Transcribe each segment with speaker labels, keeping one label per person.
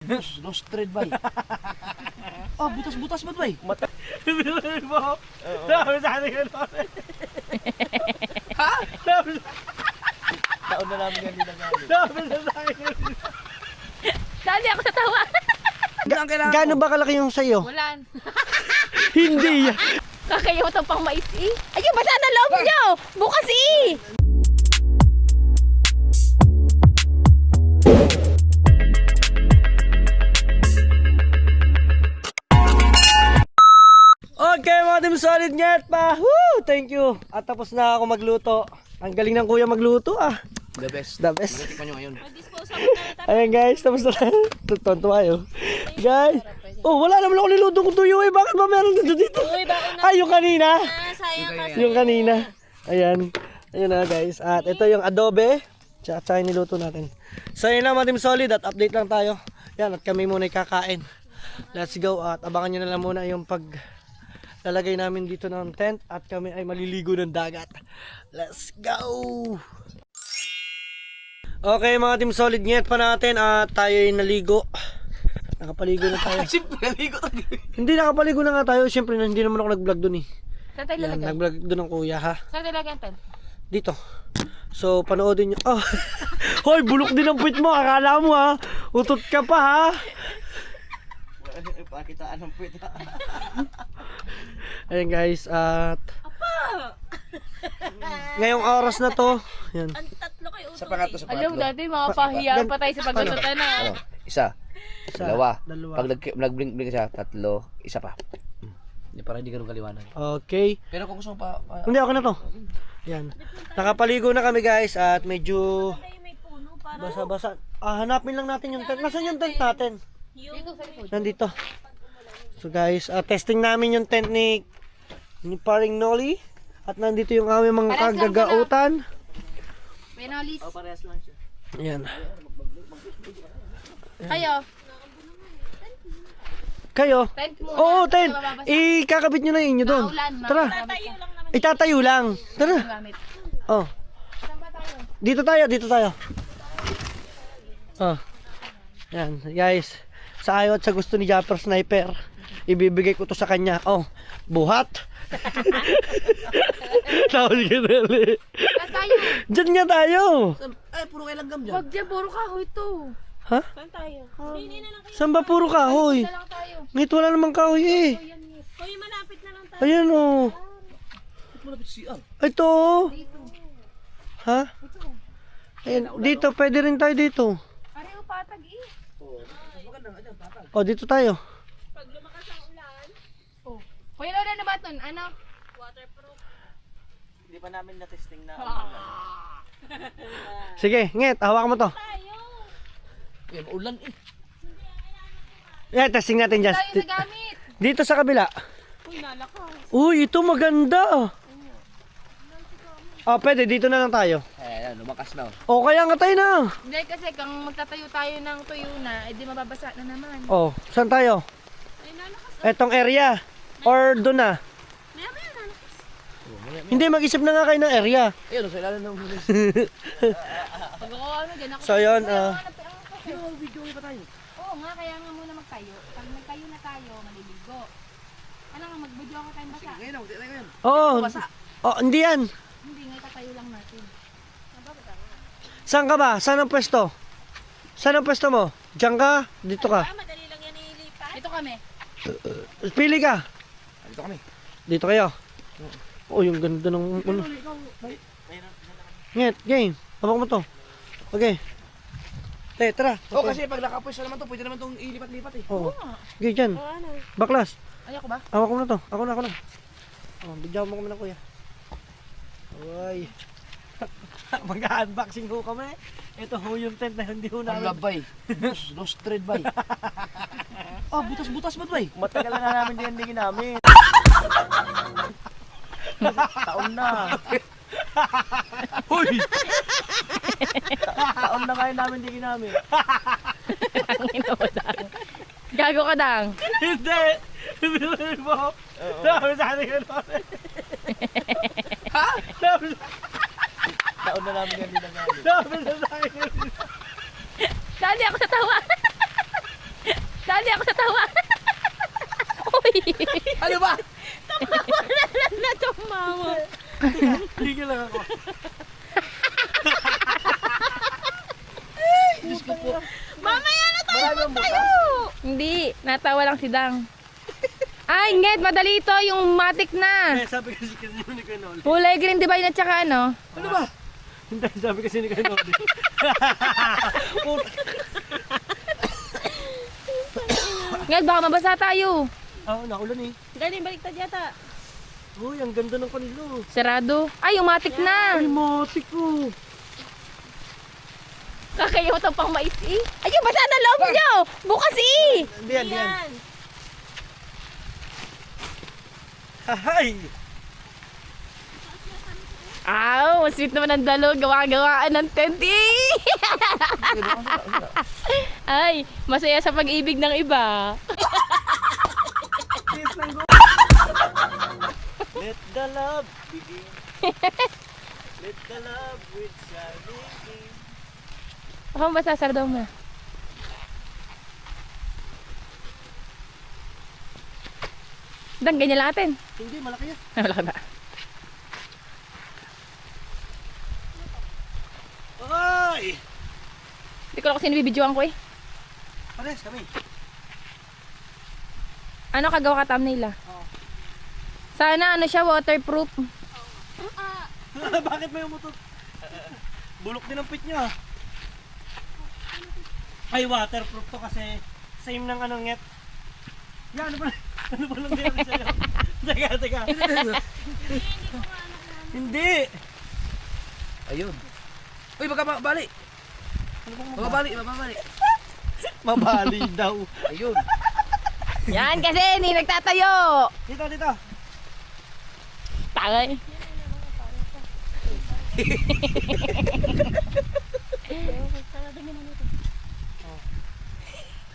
Speaker 1: Lost thread bay. Oh, butas-butas ba bay?
Speaker 2: Binuhin mo. Sabi sa akin yun. Ha?
Speaker 1: Taon na namin yan ninagamit.
Speaker 2: Sabi sa akin yun.
Speaker 3: Dali ako sa tawa.
Speaker 4: Gaano ba kalaki yung sayo?
Speaker 3: Ulan.
Speaker 4: Hindi yan.
Speaker 3: Kakayotang pang mais eh. Ayun, basa na loob nyo. Bukas eh.
Speaker 4: Okay mga Team Solid Nyet pa. Woo! Thank you. At tapos na ako magluto. Ang galing ng kuya magluto ah.
Speaker 1: The best.
Speaker 4: The best.
Speaker 1: Tikman nyo ngayon.
Speaker 4: Ayan guys, tapos na. Tonto tayo. Guys. Oh, wala naman ako niluto kong tuyo eh. Bakit ba meron dito? Ay, yung kanina. Yung kanina. Ayan. Ayan na guys. At ito yung adobe. Tsaka yung niluto natin. So yun lang mga Team Solid at update lang tayo. Yan at kami muna kakain. Let's go at abangan nyo na lang muna yung lalagay namin dito ng tent at kami ay maliligo ng dagat. Let's go! Okay mga Team Solid, Nyet pa natin at tayo ay naligo. Nakapaligo na tayo.
Speaker 1: Siyempre, naligo tayo.
Speaker 4: Hindi, nakapaligo na nga tayo. Siyempre, hindi naman ako nag-vlog dun eh.
Speaker 3: Saan tayo
Speaker 4: Yan,
Speaker 3: lalagyan?
Speaker 4: nag-vlog dun ng kuya ha.
Speaker 3: Saan tayo lalagyan pen?
Speaker 4: Dito. So, panoodin nyo. Oh. Hoy, bulok din ang puwit mo. Akala mo ha. Utot ka pa ha.
Speaker 1: Pakitaan ng puwit.
Speaker 4: Ayan guys, at ngayong oras na to. Yan.
Speaker 1: Sa pangatlo, sa
Speaker 3: Alam,
Speaker 1: pangatlo.
Speaker 3: dati makapahiya pa tayo sa pagkatutan na.
Speaker 1: Ano? Isa. Dalawa.
Speaker 4: Dalawa.
Speaker 1: Pag nag-blink siya, tatlo. Isa pa. Hindi, para hindi ganun kaliwanag.
Speaker 4: Okay.
Speaker 1: Pero kung gusto mo pa...
Speaker 4: Hindi, ako na to. Yan. Nakapaligo na kami guys at medyo basa-basa. Hanapin lang natin yung tent. Nasaan yung tent natin?
Speaker 3: Dito sa likod.
Speaker 4: Nandito. So guys, testing namin yung tent ni paring Nolly. At nandito yung aming mga
Speaker 3: Parehas lang
Speaker 4: kagagautan.
Speaker 3: Penolis.
Speaker 1: Parehas lang siya.
Speaker 4: Yan.
Speaker 3: Kayo.
Speaker 4: Kayo?
Speaker 3: Tent muna.
Speaker 4: Oo, tent.
Speaker 3: Mababasa.
Speaker 4: Ikakabit nyo na inyo doon.
Speaker 3: Maulan.
Speaker 4: Tara. Itatayo lang. Tara.
Speaker 3: Gamit.
Speaker 4: Oh.
Speaker 3: Saan ba tayo?
Speaker 4: Dito tayo. Oh. Yan, guys. Sa ayaw at sa gusto ni Japper Sniper, ibibigay ko to sa kanya. Oh, buhat. Tawag ka dali.
Speaker 3: Saan tayo?
Speaker 4: Diyan nga tayo.
Speaker 1: Ay, puro kayo langgam dyan.
Speaker 3: Huwag dyan, puro kahoy to.
Speaker 4: Ha?
Speaker 3: Saan tayo?
Speaker 4: Saan ba puro kahoy?
Speaker 3: Dito lang tayo.
Speaker 4: Ngit, wala namang kahoy eh.
Speaker 3: Yan, yes. Hoy, malapit na lang tayo.
Speaker 4: Ayan oh.
Speaker 1: Malapit siya.
Speaker 4: Ito oh.
Speaker 3: Dito.
Speaker 4: Ha? Ayan, dito, pwede rin tayo dito.
Speaker 3: Pareho patag eh.
Speaker 4: Oh, dito tayo.
Speaker 3: Oh. Kuya Lola na ba ito? Ano?
Speaker 1: Hindi pa namin na-testing na.
Speaker 4: Sige, ngit, hawakan mo to.
Speaker 1: Yan, ulan eh.
Speaker 4: Yeah, testing natin dyan.
Speaker 3: Tayo nagamit.
Speaker 4: Dito sa kabila.
Speaker 3: Uy, nalakaw.
Speaker 4: Uy, ito maganda. Ah, pwede, dito na lang tayo.
Speaker 1: Ayan, lumakas na.
Speaker 4: O, kaya nga tayo na.
Speaker 3: Hindi kasi kung magtatayo tayo ng tuyo na, edi mababasa na naman.
Speaker 4: Oh, saan tayo?
Speaker 3: Ay, nalakas.
Speaker 4: Etong area. Or doon na.
Speaker 3: Maya maya nalakas.
Speaker 4: Hindi, mag-isip na nga kayo ng area.
Speaker 1: Ayun, sa ilalim ng hulis.
Speaker 3: Pag ako ano, dyan ako.
Speaker 4: So, yun.
Speaker 1: Video pa tayo.
Speaker 3: Oo nga, kaya nga muna magtayo. Pag nagtayo na tayo, maliligo. Ano nga, mag-video ako tayong basa.
Speaker 1: Ngayon, hindi na ngayon.
Speaker 4: Oo. Oh, hindi yan.
Speaker 3: Hindi nga, tatayo lang natin.
Speaker 4: Saan ka ba? Saan ang pwesto? Saan ang pwesto mo? Diyan ka? Dito ka?
Speaker 3: Madali lang yan ilipat. Ito kami.
Speaker 4: Pili ka.
Speaker 1: Dito kami.
Speaker 4: Dito kayo. Oh, yung ganda ng ano. Ngit, game. Habang mo to. Okay. Tara.
Speaker 1: Oh, kasi pag nakapwesto naman to, pwede naman itong ilipat-lipat eh.
Speaker 4: Oo. Okay, dyan. Baklas.
Speaker 3: Ay, ako ba?
Speaker 4: Hawak mo na to. Ako na. Oh, bigyan mo kami ng kuya. Uy. Mag-unboxing ho kami. Ito ho yung tent na hindi ho
Speaker 1: Ang
Speaker 4: namin.
Speaker 1: labay. Lost thread bay. Oh, butas-butas ba bay?
Speaker 4: Matagal na namin din namin.
Speaker 1: Taon na.
Speaker 4: Uy!
Speaker 1: Taon na ngayon namin din namin.
Speaker 3: Gago ka dang.
Speaker 4: Hindi! Binuhin mo! Sabi sa akin yun.
Speaker 1: Ha?
Speaker 4: Sabi
Speaker 1: Taon na namin yan din namin.
Speaker 4: sa akin yun.
Speaker 3: Dali ako sa tawa. Hindi ako natawa. Uy!
Speaker 1: Ano ba?
Speaker 3: Na tumawa.
Speaker 2: Tigil lang ako.
Speaker 1: Diyos ko po.
Speaker 3: Mamaya na tayo
Speaker 1: Marami ang
Speaker 3: tayo! Hindi, natawa lang si Dang. Ay, Nged, madali ito, yung matik na.
Speaker 2: Eh, sabi kasi kanina ni Kanoli.
Speaker 3: Kulay green divine at saka ano.
Speaker 1: Ano ba?
Speaker 2: Hindi, sabi kasi ni Kanoli.
Speaker 3: Nged, baka mabasa tayo.
Speaker 2: Oo, naulan eh.
Speaker 3: Galing, baliktad yata.
Speaker 2: Uy, ang ganda ng kanilo.
Speaker 3: Sarado. Ay, yung matik na.
Speaker 2: Ay, motik ko.
Speaker 3: Kakayaw ito pang mais eh. Ayun, basa na loob nyo. Bukas eh.
Speaker 2: Hindi yan, yan. Hay!
Speaker 3: Aw, sweet naman ang dalo. Gawa-gawaan ng tent eh. Ay, masaya sa pag-ibig ng iba.
Speaker 2: Let the love begin. Let the love with shining in.
Speaker 3: Ako basa, sarado mo. Dang, ganyan lang atin.
Speaker 2: Hindi, malaki yan.
Speaker 3: Wala ka ba?
Speaker 2: Ay!
Speaker 3: Hindi ko lang kasi nabibidyoan ko eh.
Speaker 2: Pares kami.
Speaker 3: Ano kagawa ka thumbnail ah? Sana ano siya, waterproof.
Speaker 2: Bakit may umutot? Bulok din ang pit niya. Ay, waterproof to kasi same ng ano nget. Yan, ano ba lang din sa'yo? Teka. Hindi.
Speaker 1: Ayun. Uy, magkabali.
Speaker 2: Ano bang
Speaker 1: Mababali.
Speaker 2: mabali daw?
Speaker 1: Ayun.
Speaker 3: Yan kasi, hindi nagtatayo.
Speaker 2: Dito.
Speaker 3: Tangay.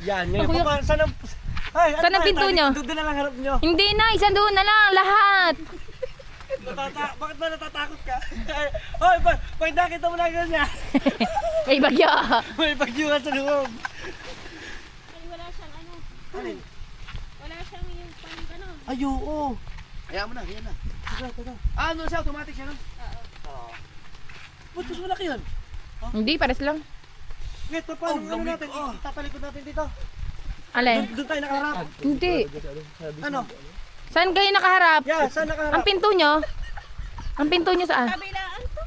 Speaker 2: Yan, ngayon.
Speaker 3: Ako yung-
Speaker 2: Saan ang... Ay,
Speaker 3: Saan ang pinto nyo?
Speaker 2: Doon na lang harap nyo.
Speaker 3: Hindi na, isang doon na lang, lahat.
Speaker 2: Bakit ba natatakot ka? Hoy, pag nakita mo na ganyan,
Speaker 3: May bagyo.
Speaker 2: may pagyuhan sa loob.
Speaker 3: Ay, wala siyang ano.
Speaker 2: Alin?
Speaker 3: Wala siyang yung ano.
Speaker 2: Ay, oo.
Speaker 1: Hayaan mo na, yan na.
Speaker 2: Teka.
Speaker 1: Ah, ano siya? Automatic siya, no?
Speaker 2: Ba't mas malaki yan?
Speaker 3: Hindi, pares lang.
Speaker 2: Ngayon, paano
Speaker 1: Oh,
Speaker 2: ano
Speaker 1: lamig.
Speaker 2: natin?
Speaker 1: Oh.
Speaker 2: Tatalikod natin dito.
Speaker 3: Alin?
Speaker 2: Doon tayo nakaharap.
Speaker 3: Hindi.
Speaker 2: Ano?
Speaker 3: Saan kayo nakaharap?
Speaker 2: Yeah, saan nakaharap?
Speaker 3: Ang pinto nyo? Ang pinto nyo saan?
Speaker 2: Kabilaan to.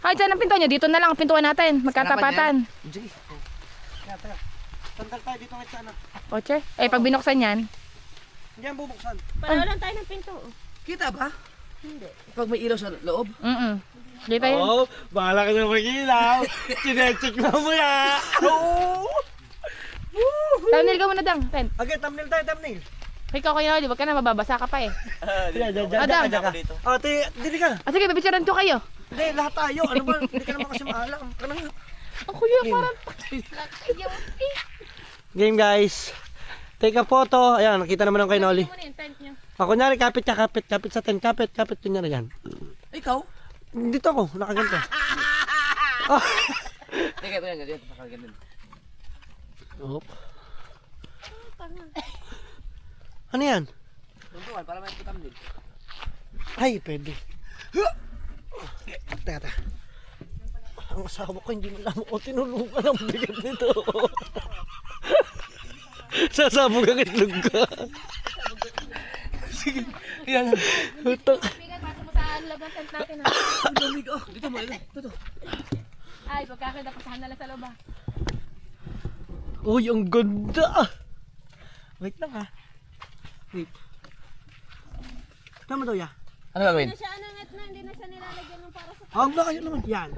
Speaker 3: Ay, saan ang pinto nyo? Dito na lang ang pintuan natin. Magkatapatan.
Speaker 1: Sige.
Speaker 2: Teka. Tanggal tayo dito ngayon sa ano.
Speaker 3: Kotse? Eh, pag binuksan yan.
Speaker 2: Hindi yan bubuksan.
Speaker 3: Paano tayo ng pinto?
Speaker 1: Kita ba? Hindi. Pag may ilaw sa loob?
Speaker 3: Dito yan.
Speaker 2: Oh, bahala ka na mag-ilaw. Chinecheck na mo yan. Oh!
Speaker 3: Thumbnail ka muna, Dang. Ten.
Speaker 2: Okay, thumbnail tayo, thumbnail.
Speaker 3: Ikaw kayo, di ba ka na mababasa ka pa eh.
Speaker 2: Diyan
Speaker 3: Adam.
Speaker 2: ka. Oh, dili ka.
Speaker 3: Ah, sige, bibicturean ko kayo.
Speaker 2: Hindi, lahat tayo. Ano ba? Hindi ka naman kasi maalam. Kanang...
Speaker 3: Ang kuya, parang ayaw eh.
Speaker 2: Game guys. Take a photo. Ayan, nakita naman ng kay Noli.
Speaker 3: Ano yung tent nyo?
Speaker 2: Ako nyari, kapit sa tent. Kapit kunyari yan.
Speaker 1: Ikaw?
Speaker 2: Dito ako, nakaganto. Oh.
Speaker 1: Teka, ganyan. Ganyan.
Speaker 2: Oh. Ano yan?
Speaker 1: Tuntukan, para may putam din.
Speaker 2: Ay, pwede. Teka. Ang asawa ko hindi mo alam. O, tinulungan ang bigat nito. Sasabog ang itlog ka. Sige, yan. Utang.
Speaker 3: Bigat, pasok mo sa loob ng tent natin ha.
Speaker 1: Ang lamig. Oh, dito mo. Dito.
Speaker 3: Ay, pagkakita, pasahan na lang sa loob ha.
Speaker 2: Uy, ang ganda. Wait lang ha. Wait. Tama daw ya.
Speaker 1: Ano gagawin?
Speaker 3: Hindi na siya nilalagyan ng para sa...
Speaker 2: Huwag na kayo naman. Yan.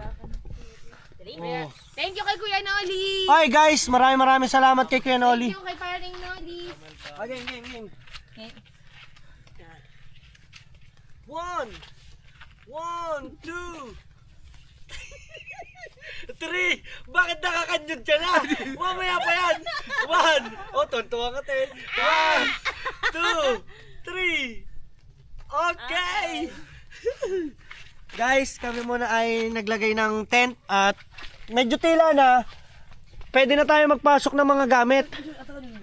Speaker 3: Oh. Thank you kay Kuya Noli.
Speaker 2: Hi guys, maraming salamat kay Kuya Noli.
Speaker 3: Thank you kay Paring Noli.
Speaker 2: Okay, game.
Speaker 3: Okay.
Speaker 2: 1, 2, 3. Bakit nakakanyod ka na? Mamaya pa yan. 1. Oh, tuntuwa ka te. 1, 2, 3. Okay. Guys, kami muna ay naglagay ng tent at medyo tila na. Pwede na tayo magpasok ng mga gamit.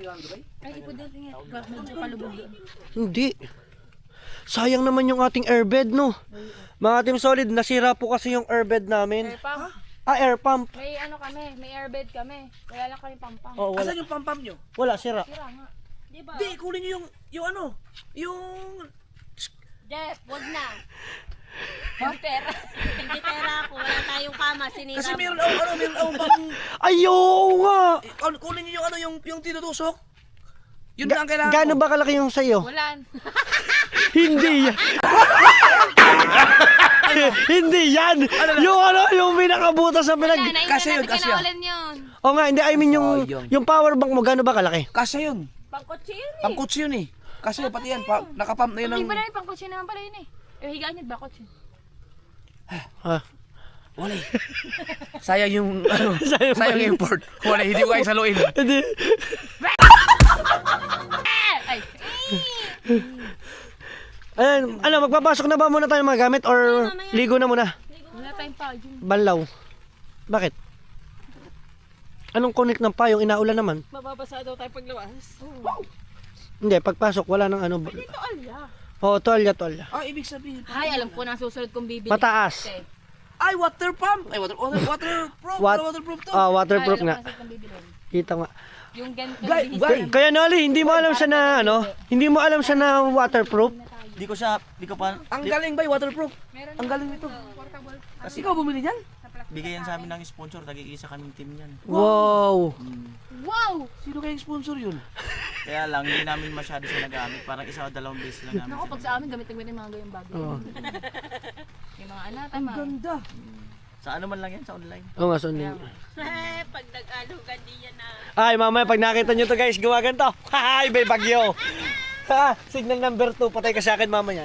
Speaker 3: Ay, ipod din tingin. Medyo palubog doon.
Speaker 4: Hindi. Sayang naman yung ating airbed, no? Mga Team Solid, nasira po kasi yung airbed namin.
Speaker 3: Air pump.
Speaker 4: Air pump.
Speaker 3: May ano kami, may airbed kami. Wala lang kami pampang.
Speaker 4: Oh, wala.
Speaker 1: Asan yung pam-pam nyo?
Speaker 4: Wala, sira.
Speaker 3: Sira nga. Di ba?
Speaker 1: Di, kunin nyo yung ano, yung...
Speaker 3: Jeff, wag na. Hindi pera. Hindi pera ako. Wala tayong kama. Sinira
Speaker 1: Kasi
Speaker 3: mo.
Speaker 1: meron akong pang...
Speaker 4: Ayaw nga!
Speaker 1: Kunin nyo yung ano, yung tinutusok. Yun lang ang kailangan
Speaker 4: Gaano
Speaker 1: ko.
Speaker 4: ba kalaki yung sa'yo?
Speaker 3: Wala.
Speaker 4: Hindi yan. Hindi yan. Yung ano, yung pinakabutas na pinag...
Speaker 1: Kasi yun, kasi yun.
Speaker 3: Kinaulan yun.
Speaker 4: O nga, hindi, I mean
Speaker 1: Sayang.
Speaker 4: yung power bank mo, gaano ba kalaki?
Speaker 1: Kasi yun.
Speaker 3: Pangkotse yun eh.
Speaker 1: Pangkutsi yun eh. Kasi pati yan, nakapump na yun
Speaker 3: Hindi
Speaker 1: ng...
Speaker 3: ba na yun? Pangkotse naman pala yun eh. Eh, higaan niyo ba kotse?
Speaker 4: Ha?
Speaker 1: Wala eh. Sayang yung, ano, sayang yung import. Wala, hindi ko kayo saluin.
Speaker 4: Hindi.
Speaker 3: Ay.
Speaker 4: Ayan, ano, magpapasok na ba muna tayo ng mga gamit or ligo na muna?
Speaker 3: Wala tayong payong.
Speaker 4: Banlaw. Bakit? Anong connect ng payong? Inaulan naman.
Speaker 3: Mababasa daw tayo paglawas.
Speaker 4: Hindi, pagpasok, wala nang ano.
Speaker 3: Ito alya.
Speaker 4: Oo, tolya.
Speaker 1: Ah, ibig sabihin.
Speaker 3: Ay, alam ko na susunod kong bibili.
Speaker 4: Mataas.
Speaker 3: Okay.
Speaker 1: Ay, water pump. Ay, waterproof. Waterproof to.
Speaker 4: Waterproof
Speaker 3: Ay,
Speaker 4: nga.
Speaker 3: alam ko na susunod kong bibili.
Speaker 4: Kita nga.
Speaker 3: Yung ganito.
Speaker 1: Guy,
Speaker 3: bilis
Speaker 1: guy.
Speaker 3: na-
Speaker 4: Kaya Noli, hindi mo alam siya na ano? Hindi mo alam siya na waterproof?
Speaker 2: Di ko pa,
Speaker 1: Ang galing ba, waterproof?
Speaker 3: Meron
Speaker 1: Ang galing nito.
Speaker 3: portable.
Speaker 1: Kasi ikaw bumili niyan?
Speaker 2: bigay yan sa amin ng sponsor, nag-iisa kaming team yan.
Speaker 4: Wow!
Speaker 3: Wow!
Speaker 1: Sino kayong sponsor yun?
Speaker 2: Kaya lang, hindi namin masyado siya nagamit, parang isa o dalawang beses lang namin
Speaker 3: Naku,
Speaker 2: siya
Speaker 3: pag sa amin, gamit-gamit yung mga gayong bagay.
Speaker 4: Oo.
Speaker 3: Yung mga alata,
Speaker 1: Ang
Speaker 3: mga...
Speaker 1: ganda.
Speaker 2: Sa ano man lang yan, sa online.
Speaker 4: Oo nga, sunod.
Speaker 3: Pag nag-alugan di yan na...
Speaker 4: Ay, mamaya pag nakita nyo to guys, gumaganto. Hahay, may bagyo. Ha, signal number 2, patay ka sa akin mamaya.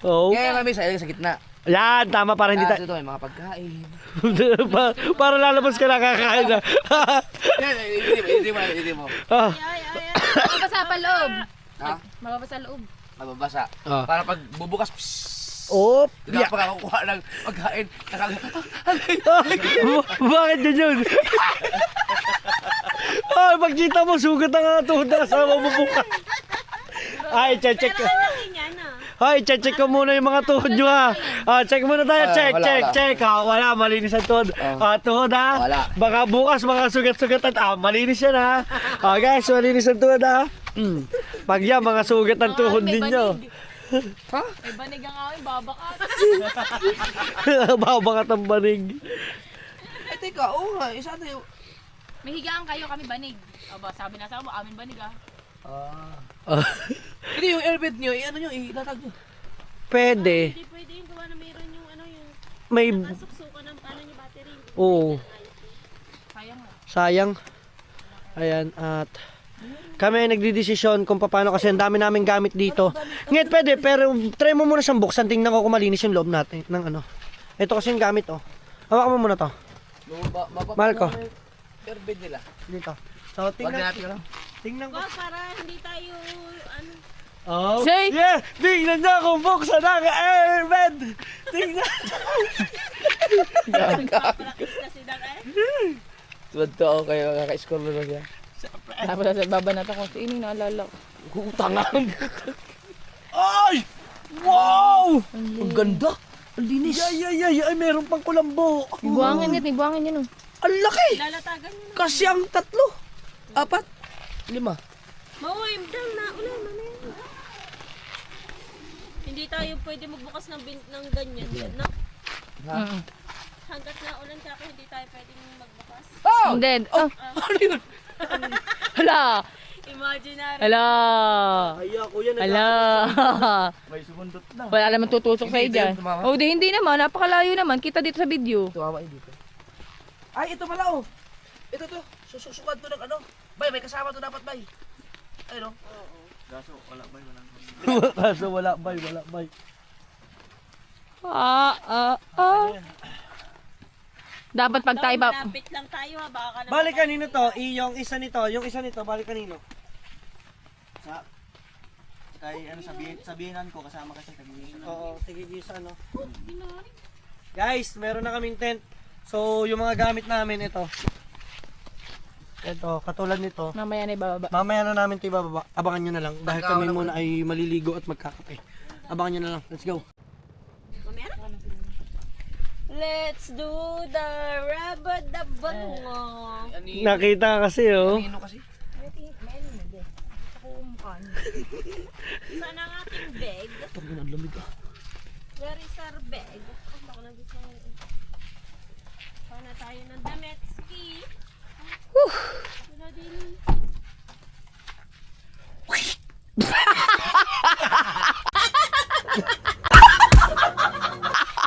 Speaker 4: Oh.
Speaker 1: Kaya kami sa gitna.
Speaker 4: Yan, tama para hindi
Speaker 1: Dito
Speaker 4: tayo.
Speaker 1: may mga pagkain.
Speaker 4: Para lalabas ka na kakain na.
Speaker 1: Hindi mo.
Speaker 4: Ah,
Speaker 3: Mababasa pa loob.
Speaker 1: Ha?
Speaker 3: Mababasa loob.
Speaker 1: Mababasa.
Speaker 4: Ah.
Speaker 1: Para pag bubukas,
Speaker 4: Oh,
Speaker 1: hindi ka pagkakukuha ng pagkain.
Speaker 4: bakit yun? Ay, pagkita mo, sugat ang tuhod na kasama mo bukas. Ay, check. Ay, check ko muna yung mga tuhod nyo ha. Ah, check muna tayo, check. Wala, malinis ang tuhod. Tuhod ha.
Speaker 1: Wala.
Speaker 4: Baka bukas, mga sugat-sugatan. Malinis yan ha. Guys, malinis ang tuhod ha. Pag yan, mga sugat ang tuhod
Speaker 3: may
Speaker 4: ninyo.
Speaker 1: Ha?
Speaker 3: May banig ang awin, babakat.
Speaker 4: Babakat ang banig.
Speaker 1: Eh, teka, oo nga. Isa na yung...
Speaker 3: May higaan kayo, kami banig. Aba, sabi na sa mo, amin banig ah.
Speaker 1: Hindi, yung airbed nyo, ano nyo, itatag nyo.
Speaker 4: Pwede.
Speaker 5: Hindi pwede yung gawa na mayroon yung ano yung
Speaker 4: May...
Speaker 5: suksukan ng ano yung battery.
Speaker 4: Oo.
Speaker 3: Sayang nga.
Speaker 4: Sayang. Ayan, at kami ay nagdidesisyon kung paano kasi ang dami namin gamit dito. Ngayon pwede, pero try mo muna siyang buksan. Tingnan ko kung malinis yung loob natin ng ano. Ito kasi yung gamit, oh. Hawakan mo muna to. Mahal ko.
Speaker 1: Airbed nila.
Speaker 4: Dito. So,
Speaker 1: Wag na natin lang.
Speaker 4: tingnan ko.
Speaker 5: Wag para hindi tayo ano.
Speaker 4: Oh,
Speaker 3: Say!
Speaker 4: yeah! Tingnan niya kung buksan ang airbed! Tingnan!
Speaker 5: Practice kasi ng
Speaker 1: Tuwad to ako kayo, kaka-score na siya.
Speaker 3: Tapos sa baba natin kung sino yung naalala ko.
Speaker 1: Utangan.
Speaker 4: Ay! Wow!
Speaker 1: Ang ganda. Ang linis.
Speaker 4: Ay, meron pang kulambo.
Speaker 3: Ibuangin yun oh.
Speaker 1: Ang laki.
Speaker 5: Lalatagan nyo na.
Speaker 1: Kasi ang 3, 4, 5.
Speaker 5: Mauwi, dang na ulan mamaya. Hindi tayo pwede magbukas ng ganyan. No? Hanggat na ulan kaya hindi tayo pwedeng magbukas.
Speaker 1: Oh!
Speaker 3: Hindi. Oh.
Speaker 1: Ano yun?
Speaker 3: Hala!
Speaker 5: Imaginary.
Speaker 3: Hala!
Speaker 4: Ay, ako yan.
Speaker 3: Hala!
Speaker 2: May sumundot na.
Speaker 3: Wala naman tutusok sa'yo
Speaker 1: Hindi,
Speaker 3: dyan.
Speaker 1: tumama.
Speaker 3: Oh, hindi naman. Napakalayo naman. Kita dito sa video.
Speaker 1: Tumama yun dito. Ay, ito pala oh. Ito to. Sususukan to ng ano. Bay, may kasama to dapat, bay. Ayun oh.
Speaker 2: Kaso, wala ba yun?
Speaker 4: Kaso wala bay.
Speaker 3: Dapat pag tayo ba...
Speaker 5: Malapit lang tayo ha. Baka naman.
Speaker 4: Balik kanino to? Yung isa nito, balik kanino?
Speaker 2: Sa, kay ano, sabihinan ko, kasama kasi sabihin.
Speaker 4: Oo, sige Gisa, ano. Guys, meron na kaming tent. So, yung mga gamit namin ito. Ito, katulad nito.
Speaker 3: Mamaya na ibababa.
Speaker 4: Mamaya na namin ito ibababa. Abangan nyo na lang. Dahil kami muna ay maliligo at magkakape. Abangan nyo na lang. Let's go.
Speaker 5: Let's do the rabadabango.
Speaker 4: Nakita kasi oh.
Speaker 1: Ano kasi?
Speaker 5: Saan ang ating bag?
Speaker 1: Ito ang lamig ah.
Speaker 5: Where is our bag? Ako na gusto mo. Paano tayo ng damit? Ski. Wala din.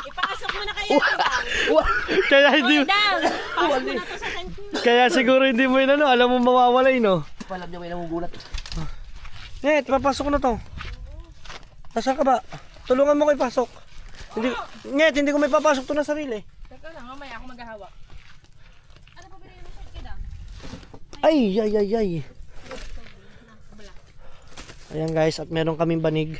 Speaker 5: Ipasok mo na kayo bang?
Speaker 4: Kaya hindi,
Speaker 5: Dang! Pasok mo na to sa tank.
Speaker 4: kaya siguro hindi mo yun ano, alam mo mawawalay no.
Speaker 1: Alam niya may namugulat.
Speaker 4: Net, papasok na to. Nasaan ka ba? Tulungan mo ko ipasok. Hindi, Net, hindi ko may papasok to na sarili.
Speaker 3: Teka lang, mamaya ako maghahawak.
Speaker 5: Ano pa bilhin mo sa kidang?
Speaker 4: Ay, ay, ay, ay. Ayan guys, at meron kaming banig.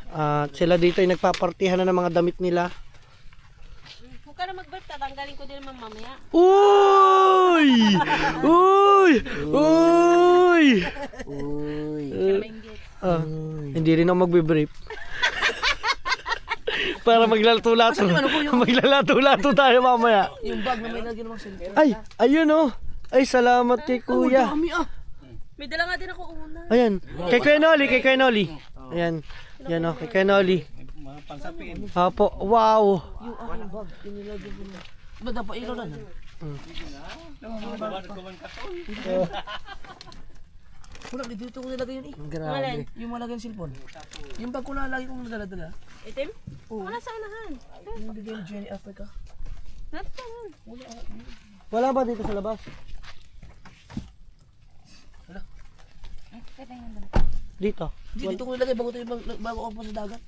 Speaker 4: At sila dito ay nagpapartihan na ng mga damit nila.
Speaker 5: Huwag ka na mag-break, tatanggalin ko din naman mamaya.
Speaker 4: Uy! Uy! Uy! Hindi rin ako magbe-brief. Para maglalato-lato. Maglalato-lato tayo mamaya.
Speaker 1: Yung bag na may lagyan ng cellphone.
Speaker 4: Ay, ayun oh. Ay, salamat kay kuya.
Speaker 1: Dami ah.
Speaker 5: May dala nga din ako una.
Speaker 4: Ayan. Kay Kuya Noli, kay Kuya Noli. Ayan. Yan oh, kay Kuya Noli. Apo, wow.
Speaker 1: Yung aking bag, inilagyan ko na. Ba, dapat ilaw na na. Wala, dito ko nilagay yun eh.
Speaker 4: Grabe.
Speaker 1: Yung malagay ng cellphone. Yung bag ko na lagi kong nadala-dala.
Speaker 5: Itim? Oo. Wala sa unahan.
Speaker 1: Yung bigay ng Jenny Africa.
Speaker 5: Natin.
Speaker 4: Wala ba dito sa labas? Dito.
Speaker 1: Dito ko nilagay bago ako po sa dagat.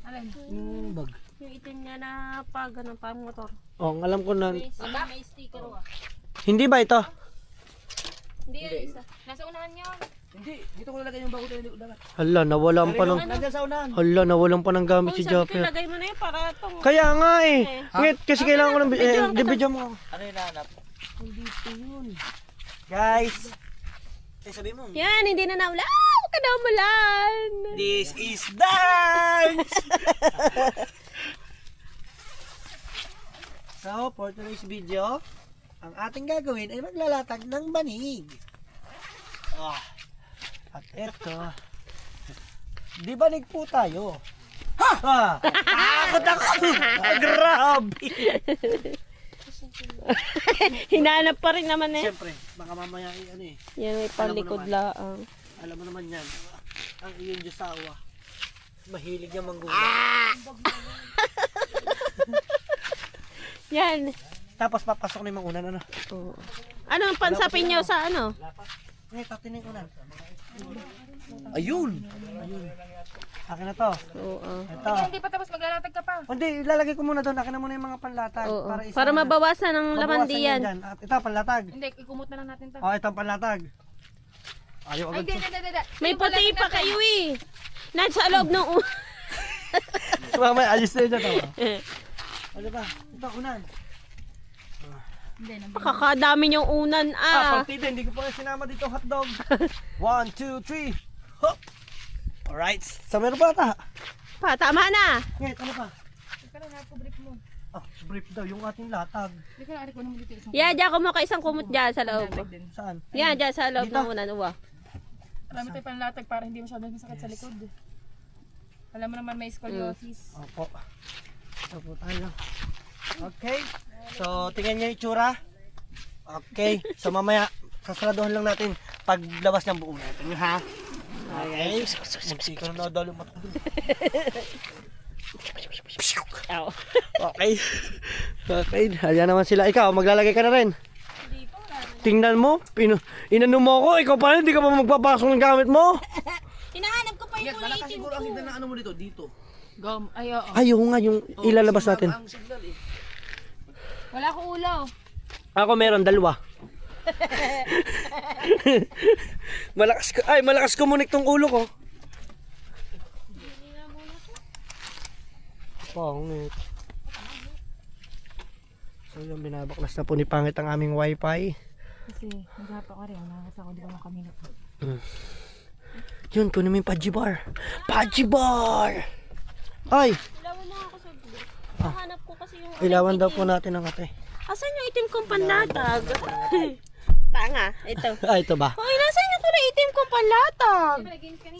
Speaker 3: Alin?
Speaker 1: Yung bag.
Speaker 5: Yung itim niya na pag ano, pang motor.
Speaker 4: Oh, alam ko na.
Speaker 5: May sticker oh.
Speaker 4: Hindi ba ito?
Speaker 5: Hindi yan isa.
Speaker 3: Nasa unahan yun.
Speaker 1: Hindi, dito ko nilagay yung bago tayo sa dagat.
Speaker 4: Hala, nawalan pa ng...
Speaker 1: Nandiyan sa unahan.
Speaker 4: Hala, nawalan pa ng gamit
Speaker 5: Uy,
Speaker 4: si
Speaker 5: sabi ko
Speaker 4: Japper.
Speaker 5: lagay mo na yun para itong...
Speaker 4: Kaya nga eh. Ngit, kasi kailangan ko ng... Video mo ako.
Speaker 2: Ano yung nahanap?
Speaker 4: Guys. Eh, sabi mo.
Speaker 5: Yan, hindi na naulan. Huwag ka na umulan.
Speaker 2: This is dance!
Speaker 4: So, for today's video, ang ating gagawin ay maglalatag ng banig. Ah. At eto, di banig po tayo. Ha! Takot ako! Grabe!
Speaker 5: Hinanap pa rin naman eh.
Speaker 4: Siyempre, baka mamaya ano eh.
Speaker 5: Yan, may palikod laang.
Speaker 4: Alam mo naman yan. Ang iyong Diyosawa. Mahilig niya manggulo.
Speaker 5: Yan.
Speaker 4: Tapos papasok na yung mga unan. Ano?
Speaker 5: Ano ang pansapin niyo sa ano?
Speaker 4: Ngayon, tatin na yung unan.
Speaker 1: Ayun!
Speaker 4: Akin na to.
Speaker 5: Oo.
Speaker 4: Ito.
Speaker 3: Hindi pa tapos maglalatag ka pa.
Speaker 4: Hindi, ilalagay ko muna doon. Akin na muna yung mga panlatag.
Speaker 5: Oo.
Speaker 4: isa
Speaker 5: Para
Speaker 4: na.
Speaker 5: mabawasan ang laman
Speaker 4: Mabawasan yan
Speaker 5: diyan.
Speaker 4: dyan. At ito, panlatag.
Speaker 3: Hindi, ikumot na lang natin to.
Speaker 4: O, ito ang panlatag. Ayaw
Speaker 3: Ay,
Speaker 4: agad.
Speaker 3: hindi.
Speaker 5: May puti pa kayo eh. Nasa loob ng...
Speaker 4: Mamaya, ayos na yun ito. Ano ba? Ito, unan.
Speaker 5: Kakadami niyong unan
Speaker 4: Partida, hindi ko pa sinama dito hotdog. 1, 2, 3. Hop! Alright. Sa meron pa ata.
Speaker 5: Pa, tama na.
Speaker 4: Ngayon, ano pa?
Speaker 3: Teka lang, brief mo.
Speaker 4: Ah, brief daw, yung ating latag.
Speaker 3: Hindi ka na ko naman dito isang
Speaker 5: Yeah, diyan ko maka isang kumot dyan sa loob.
Speaker 4: Saan?
Speaker 5: Yan, dyan sa loob
Speaker 4: Dito?
Speaker 5: ng unan. Uwa.
Speaker 3: Marami tayo panlatag para hindi masyadong masakit sa likod. Alam mo naman may scoliosis.
Speaker 4: Opo. Ito po tayo. Okay. So, tingnan niyo yung tsura. Okay. So, mamaya, sasaraduhan lang natin paglabas ng buong natin. Yun, ha? Okay. Magsika na dali yung mata ko dun.
Speaker 5: Ow.
Speaker 4: Okay. Okay. Ayan naman sila. Ikaw, maglalagay ka na rin. Tingnan mo. Inano mo ako. Ikaw pa rin. Hindi ka pa magpapasok ng gamit mo.
Speaker 5: Hinahanap ko pa yung
Speaker 1: Yes, malakas
Speaker 5: kulitin
Speaker 1: siguro
Speaker 5: ko.
Speaker 1: ang higda na ano mo dito, dito.
Speaker 3: Gum. Ay, oo.
Speaker 4: Ay, yung nga. Yung ilalabas natin.
Speaker 1: Ang signal eh.
Speaker 3: Wala ko ulo.
Speaker 4: Ako meron, dalawa. Malakas kumunik tong ulo ko. Pangit. So yung binabaklas na po ni Pangit ang aming wifi.
Speaker 5: Kasi naghapa ko rin. Nakasa ko di ba kanina pa.
Speaker 4: Yun, kunin mo yung Pudgy Bar. Pudgy Bar! Ay!
Speaker 5: Ilawan na ako sa blue. Nahanap ko kasi yung...
Speaker 4: Ilawan daw po natin ang ate.
Speaker 5: Asan yung itim kong panlatag? Tanga. Ito.
Speaker 4: Ah, ito ba?
Speaker 5: Hoy, nasan yung kulay itim kong panlatag?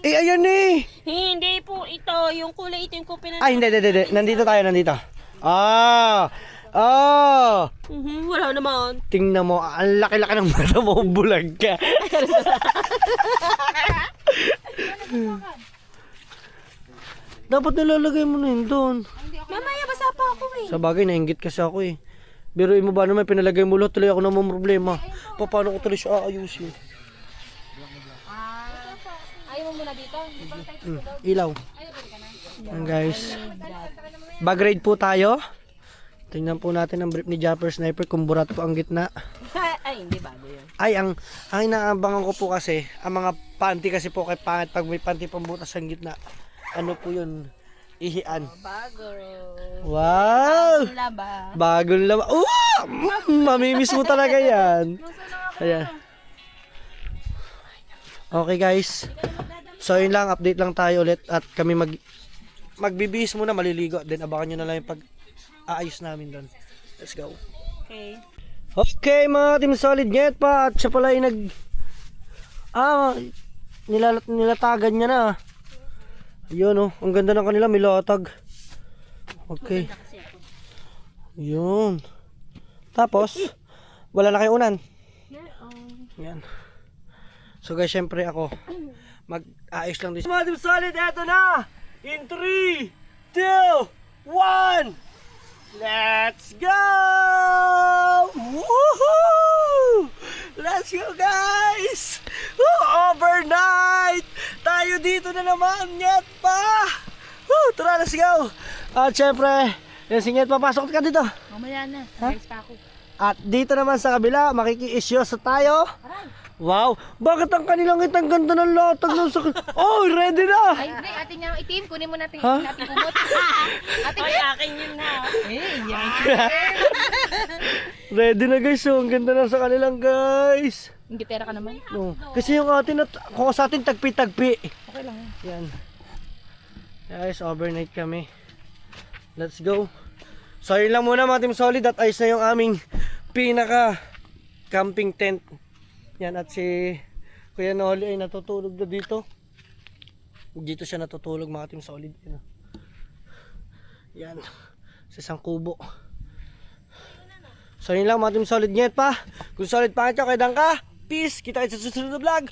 Speaker 4: Eh, ayan eh!
Speaker 5: Hindi po ito. Yung kulay itim kong pinatag.
Speaker 4: Ay, hindi. Nandito tayo, nandito. Ah! Ah!
Speaker 5: Wala naman.
Speaker 4: Tingnan mo, ang laki-laki ng mata mo, bulag ka. Dapat nilalagay mo na yun doon.
Speaker 5: Mamaya basa pa ako eh.
Speaker 4: Sa bagay, nainggit kasi ako eh. Biruin mo ba naman, pinalagay mo lahat, tuloy ako namang problema. Paano ko tuloy siya aayusin?
Speaker 3: Ayaw mo muna dito?
Speaker 4: Ilaw. Yan guys. Bag raid po tayo. Tingnan po natin ang brief ni Japper Sniper kung burat po ang gitna.
Speaker 5: Ay, hindi bago yun.
Speaker 4: Ay, ang inaabangan ko po kasi, ang mga panty kasi po kay Pangit, pag may panty pambutas ang gitna, ano po yun? Ihian.
Speaker 5: Bago.
Speaker 4: Wow!
Speaker 5: Laba.
Speaker 4: Bagong laba. Mamimiss mo talaga yan. Ayan. Okay guys. So yun lang, update lang tayo ulit at kami magbibihis muna, maliligo. Then abangan nyo na lang yung pag-aayos namin doon. Let's go.
Speaker 5: Okay.
Speaker 4: Okay mga Team Solid, get pa. At siya pala ay nilatagan niya na. Yun oh, ang ganda ng kanila, may latag. Okay. Yun. Tapos, wala na kayong unan. Yan. So guys, syempre ako, mag-aayos lang din. Mga Team Solid, eto na! In 3, 2, 1! Let's go! Woohoo! Let's go guys! Overnight! Tayo dito na naman, Nyet pa! Tara, let's go! At syempre, yung si Nyet pa, pasok ka dito.
Speaker 3: Mamaya na.
Speaker 4: Ha?
Speaker 3: Guys pa ako.
Speaker 4: At dito naman sa kabila, makiki-isyosa tayo. Wow! Bakit ang kanilang itang ganda ng latag ng sakit? Oh, ready na!
Speaker 3: Ay, hindi. Ating niya itim. Kunin mo natin.
Speaker 4: Ha?
Speaker 3: Natin kumot. Ating
Speaker 5: Ay, akin yun na.
Speaker 4: Ready na guys, oh. Ang ganda na sa kanilang guys.
Speaker 3: Yung gitera ka naman.
Speaker 4: No. Kasi yung atin, kung sa atin tagpi-tagpi.
Speaker 3: Okay lang yan.
Speaker 4: Yan. Guys, overnight kami. Let's go. So yun lang muna mga Team Solid at ayos na yung aming pinaka camping tent. Yan, at si Kuya Noli ay natutulog na dito. Dito siya natutulog mga Team Solid. Yan. Sa isang kubo. So yun lang mga Team Solid, Nyet pa. Kung solid pa ka, kaya ka. Peace. Kita kayo sa susunod na vlog.